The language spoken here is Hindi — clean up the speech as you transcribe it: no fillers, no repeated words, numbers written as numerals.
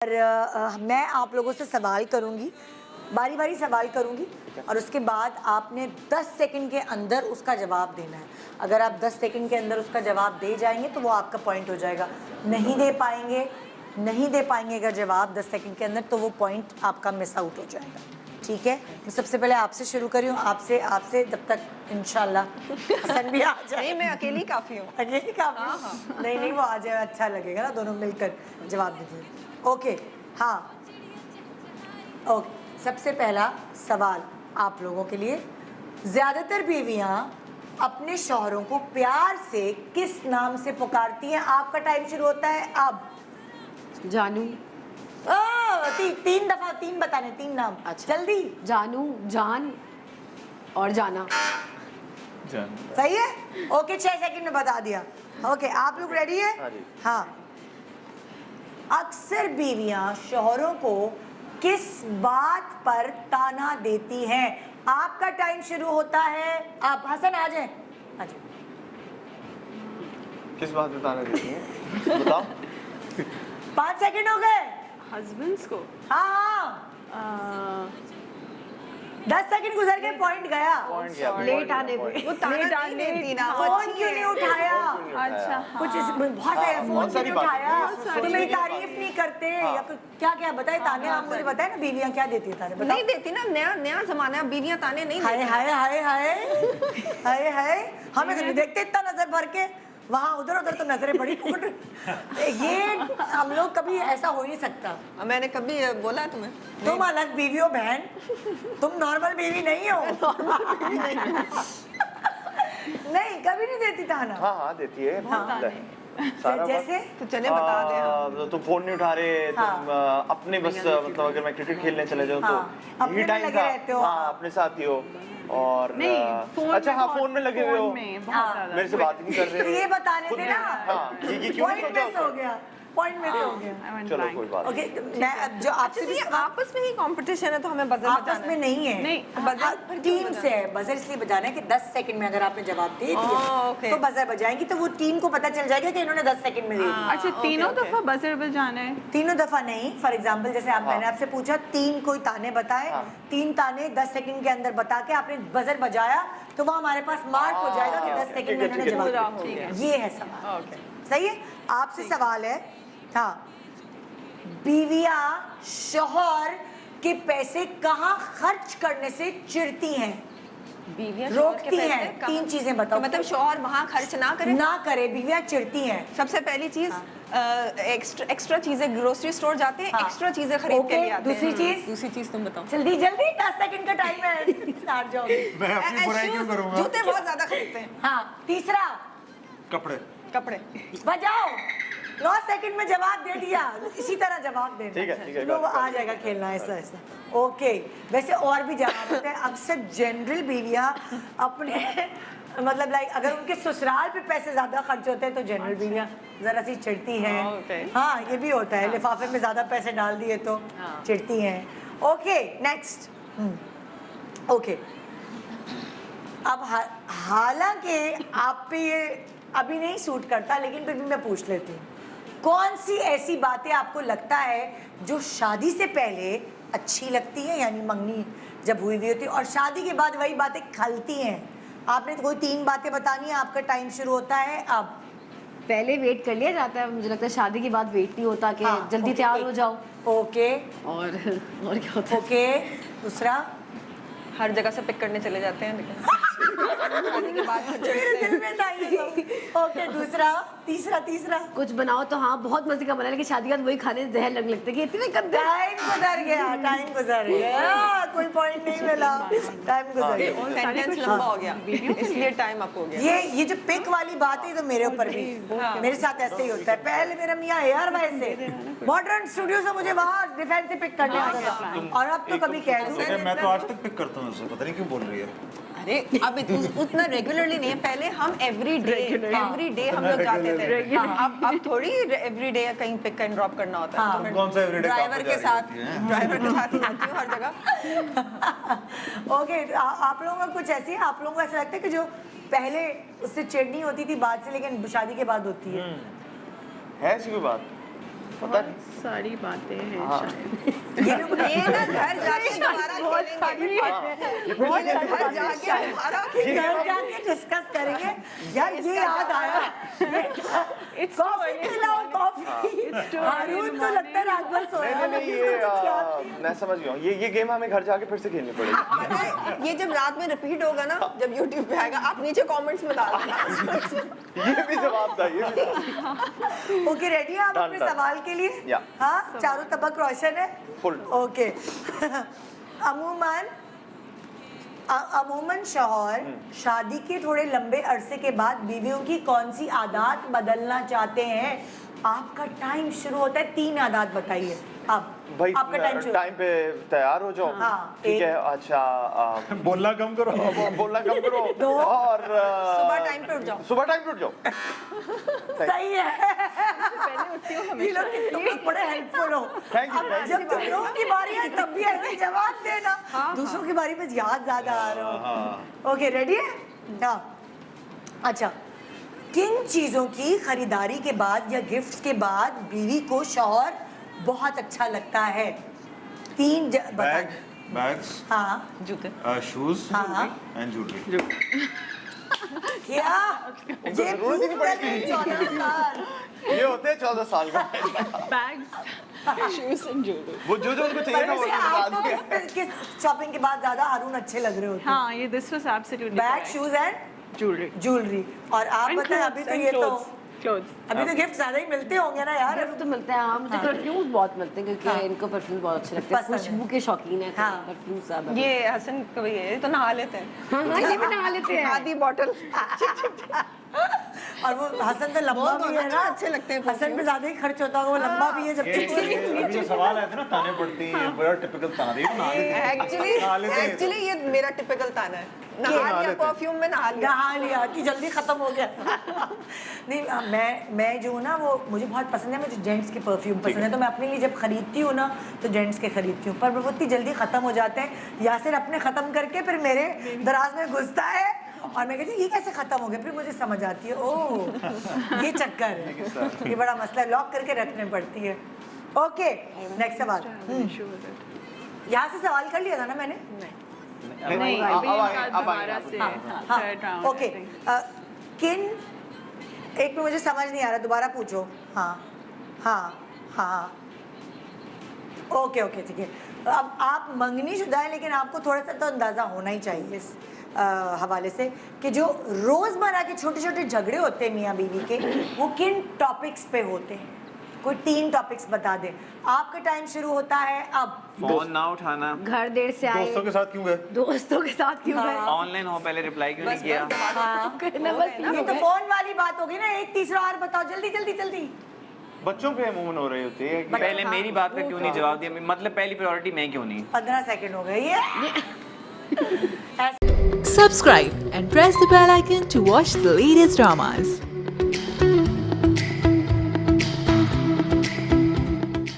मैं आप लोगों से सवाल करूंगी, बारी बारी सवाल करूंगी और उसके बाद आपने 10 सेकंड के अंदर उसका जवाब देना है। अगर आप 10 सेकंड के अंदर उसका जवाब दे जाएंगे तो वो आपका पॉइंट हो जाएगा। नहीं दे पाएंगे अगर जवाब 10 सेकंड के अंदर तो वो पॉइंट आपका मिस आउट हो जाएगा। ठीक है, तो सबसे पहले आपसे शुरू करी हूँ, आपसे जब तक इंशाल्लाह हसन भी आ जाए। नहीं, मैं अकेली काफ़ी हूँ। अकेली काफ़ी? हाँ। नहीं वो आ जाए, अच्छा लगेगा ना, दोनों मिलकर जवाब दीजिए। ओके, हाँ ओके। सबसे पहला सवाल आप लोगों के लिए, ज़्यादातर बीवियाँ अपने शौहरों को प्यार से किस नाम से पुकारती हैं? आपका टाइम शुरू होता है अब। जानू। तीन दफा तीन बताने, 3 नाम। अच्छा। जल्दी। जानू, जान और जाना। जान। सही है? ओके, 6 सेकंड में बता दिया। ओके, आप लोग रेडी है? हाँ जी। हाँ। अक्सर बीवियां शौहरों को किस बात पर ताना देती हैं? आपका टाइम शुरू होता है अब। हसन आ जाए। किस बात पे ताना देती है? बताओ। 5 सेकंड हो गए। हस्बैंड्स को हाँ 10 सेकंड गुजर गए, पॉइंट गया। लेट आने पे। वो ताना नहीं देती ना, वो फोन अच्छी क्यों है। नहीं उठाया? अच्छा, कुछ बहुत सारे फोन बहुत क्यों सारी नहीं उठाया? बातें। तो मेरी तारीफ नहीं करते या क्या क्या बताए ताने? आप मुझे बताए ना बीवियां क्या देती है ताने, बताओ। नहीं देती ना, नया जमाना है, बीवियां ताने नहीं हाय देती। हाय हाय हाय हाय हाय, हमें तो नहीं देखते इतना नजर भर के, वहाँ उधर उधर तो नजरें बड़ी पकड़। ये हम लोग कभी ऐसा हो ही नहीं सकता। मैंने कभी बोला है तुम्हें? तुम अलग बीवी हो बहन, तुम नॉर्मल बीवी नहीं हो। नहीं, कभी नहीं देती ताना। हाँ देती है। सारा जैसे तो चले बता दे। तुम फोन नहीं उठा रहे, तुम हाँ। अपने बस मतलब अगर मैं क्रिकेट खेलने चले जाऊँ हाँ, तो अपने यही में टाइम लगे था। रहते हो। हाँ, अपने साथ ही हो और अच्छा हाँ फोन में लगे हुए हो, मेरे से बात नहीं कर तो रहे। ये बताने थे ना। हाँ, ये क्यों नहीं पॉइंट मिस हो गया, पॉइंट मिस हो गया। चलो कोई बात ओके, मैं अब जो आपसे भी ये आपस में ही कंपटीशन है तो हमें बजर आपस बजाना में है। नहीं है, नहीं, बजर टीम से है। बजर इसलिए बजाना है कि 10 सेकंड में अगर आपने जवाब दे दिया ओके। तो बजर बजाएंगी, तो वो टीम को पता चल जाएगा कि इन्होंने 10 सेकंड में दे दिया। अच्छा, तीनों दफा बजर बजाना है? तीनों दफा नहीं। फॉर एग्जाम्पल जैसे आप, मैंने आपसे पूछा 3 कोई ताने बताए, 3 ताने 10 सेकंड के अंदर बता के आपने बजर बजाया तो वो हमारे पास मार्क हो जाएगा कि 10 सेकंड में इन्होंने जवाब दिया। ये है सवाल। सही है? आपसे सवाल है, हाँ, बीवियां शौहर के पैसे कहाँ खर्च करने से चिढ़ती हैं, बीवियां शौहर के रोकती पैसे हैं? कहाँ- 3 चीजें बताओ। मतलब शौहर वहाँ खर्च ना करे। ना करे, बीवियां चिढ़ती हैं। सबसे पहली चीज एक्स्ट्रा चीजें, ग्रोसरी स्टोर जाते हैं, हाँ। एक्स्ट्रा चीजें खरीद के ओके, ले आते हैं। दूसरी चीज? दूसरी चीज तुम बताओ। जल्दी जल्दी, 10 सेकंड का टाइम है, स्टार्ट जाओ। मैं अपनी बुराई क्यों करूँगा? जूते बहुत ज्यादा खरीदते हैं। हाँ, तीसरा कपड़े। कपड़े। बजाओ। 9 सेकंड में जवाब दे दिया, इसी तरह जवाब देना। ठीक है, लोग आ जाएगा खेलना ऐसा ऐसा। ओके, वैसे और भी जवाब होते हैं। अक्सर जनरल बीवियां अपने मतलब लाइक अगर उनके ससुराल पे पैसे ज्यादा खर्च होते हैं तो जनरल बीवियां जरा सी चिढ़ती हैं। ओके। हाँ, ये भी होता है, लिफाफे में ज्यादा पैसे डाल दिए तो चिढ़ती हैं। Okay, next. ओके, अब हालांकि आप पे ये अभी नहीं सूट करता, लेकिन फिर भी मैं पूछ लेती हूँ, कौन सी ऐसी बातें आपको लगता है जो शादी से पहले अच्छी लगती है, यानी मंगनी जब हुई होती है, और शादी के बाद वही बातें खलती हैं? आपने तो कोई 3 बातें बतानी है, आपका टाइम शुरू होता है अब। पहले वेट कर लिया जाता है, मुझे लगता है शादी के बाद वेट नहीं होता कि जल्दी तैयार हो जाओ। ओके और क्या होता है? ओके, दूसरा? हर जगह से पिक करने चले जाते हैं, लेकिन शादी के बाद मेरे दिल में था ये सब। ओके, दूसरा? तीसरा? कुछ बनाओ तो हाँ बहुत मजे का बना, लेकिन शादी के बाद वही खाने से जहर लगने लगता है कि इतने गंदे। टाइम गुजर गया, कोई पॉइंट नहीं मिला, टाइम गुजर गया। सेंटेंस लंबा हो गया, इसलिए टाइम अप हो गया। ये जो पिक वाली बात है तो मेरे ऊपर भी, मेरे साथ ऐसे ही होता है। पहले मेरा मियाँ एयर वाइज से मॉडर्न स्टूडियो से मुझे वहाँ डिफेंस से पिक करने आता था, और अब तो कभी कह दूँ। मैं तो आज तक पिक करता हूँ, पता नहीं क्यों बोल रही है। अरे अब उतना रेगुलरली नहीं है, पहले हम एवरी डे हम लोग जाते थे। अब थोड़ी एवरी डे कहीं पिक एंड ड्रॉप करना होता है। तो कौन सा एवरी डे ड्राइवर के साथ ही जाती हूँ हर जगह। ओके, आप लोगों का कुछ ऐसी है, आप लोगों को ऐसा लगता है कि जो पहले उससे चिढ़नी होती थी बाद से, लेकिन शादी के बाद होती है? है ऐसी कोई बात? पता नहीं। सारी बातें हैं हाँ। शायद। ये ना घर जाके दोबारा खेलेंगे। घर जाके दोबारा घर जाके डिस्कस करेंगे। यार ये याद आया, कॉफी खिलाओ कॉफी। हारून तो लगता है रात भर सोया नहीं ये मैं समझ गया हूँ। ये गेम हमें घर जाके फिर से खेलनी पड़ेगी। पता है ये जब रात में रिपीट होगा ना, जब YouTube पे आएगा, आप नीचे कमेंट्स में डाल देना। ये भी जवाब था, ये भी। ओके रेडी है आप Done, अपने done. सवाल के लिए? या। हाँ, चारों तबक रोशन है? Full. ओके। अमूमन शौहर शादी के थोड़े लंबे अरसे के बाद बीवियों की कौन सी आदत बदलना चाहते हैं? आपका टाइम शुरू होता है, 3 आदत बताइए आप। भाई आपका टाइम शुरू। टाइम पे तैयार हो जाओ। हाँ, ठीक है। एक। अच्छा बोलना कम करो। बोलना कम करो। दो। और सुबह टाइम पे उठ जाओ। सुबह टाइम पे उठ जाओ। सही है। ये लोग तुम लोग बड़े हेल्पफुल हो। Thank you, अब thank जब तुम लोगों की बारी है तब भी ऐसे जवाब देना। दूसरों की बारी में याद ज्यादा आ रहा हो। ओके रेडी है? हाँ। अच्छा, किन चीजों की खरीदारी के बाद या गिफ्ट्स के बाद बीवी को शौहर बहुत अच्छा लगता है? 3 बैग, बैग्स, हाँ, जूते। शूज हाँ। And jewellery. क्या ये जरूरत ही नहीं पड़ेगी। 14 साल ये होते हैं 14 साल का। Bags, shoes and jewellery. वो जो उनको चाहिए था वो वैसे बता आपको दिया। किस शॉपिंग के बाद ज्यादा हारून अच्छे लग रहे होते हैं? हाँ, ये this was absolutely bag, shoes and jewellery. Jewellery. और आप बताएं, अभी तो ये तो क्लोथ्स। अभी तो गिफ्ट ज्यादा ही मिलते होंगे ना यार। गिफ्ट तो मिलते हैं। हाँ, मुझे परफ्यूम्स बहुत मिलते हैं क्योंकि इनको परफ्यूम बहुत अच्छे लगते हैं। पसंद है। खुशबू के शौकीन है। हाँ। परफ्यूम सब। ये हसन कभी ये तो नहा लेते हैं। हाँ, ये भी नहा लेते हैं। आधी बॉटल। और वो हसन तो लंबा वो भी है ना, अच्छे लगते हैं हसन पे ज्यादा ही खर्च होता होगा, वो लंबा भी है जब अभी जो सवाल आए थे ना, ताने पड़ती हैं, बड़ा टिपिकल ताने। एक्चुअली ये मेरा टिपिकल ताना है। नहा लिया लेते हैं। परफ्यूम में, नहा लिया। नहा लिया कि जल्दी खत्म हो गया। नहीं, मैं जो हूँ ना वो मुझे बहुत पसंद है। मुझे जेंट्स के परफ्यूम पसंद है, तो मैं अपने लिए जब खरीदती हूँ ना तो जेंट्स के खरीदती हूँ। पर वो इतनी जल्दी खत्म हो जाते हैं। यासिर अपने खत्म करके फिर मेरे दराज में घुसता है और मैं कहती हूँ ये कैसे खत्म हो गया। फिर मुझे समझ आती है, ओह ये चक्कर है, ये बड़ा मसला है, लॉक करके रखने पड़ती है। ओके नेक्स्ट सवाल। यहाँ से सवाल कर लिया था ना मैंने? नहीं, अब अभी आएंगे, अब दोबारा आएंगे। से हाँ, थर्ड राउंड। ओके। किन एक में मुझे समझ नहीं आ रहा, दोबारा पूछो। हाँ हाँ हाँ ओके ओके ठीक है। अब आप मंगनी शुदा है, लेकिन आपको थोड़ा सा तो अंदाज़ा होना ही चाहिए इस हवाले से कि जो रोज़मर्रा के छोटे छोटे झगड़े होते हैं मियाँ बीवी के, वो किन टॉपिक्स पे होते हैं? कोई 3 टॉपिक्स बता दें। आपका टाइम शुरू होता है अब। फोन ना उठाना, घर देर से आए, दोस्तों के साथ क्यों गए? दोस्तों के साथ क्यों गए? ऑनलाइन हो पहले रिप्लाई क्यों नहीं किया? ये तो फोन वाली बात होगी ना। एक तीसरा और बताओ, जल्दी जल्दी जल्दी। बच्चों पे अमूमन हो रही होती है। पहले मेरी बात का क्यों नहीं जवाब दिया? मतलब पहली प्रायोरिटी मैं क्यों नहीं? 15 सेकंड हो गए ये। Subscribe and press the bell icon to watch the latest dramas.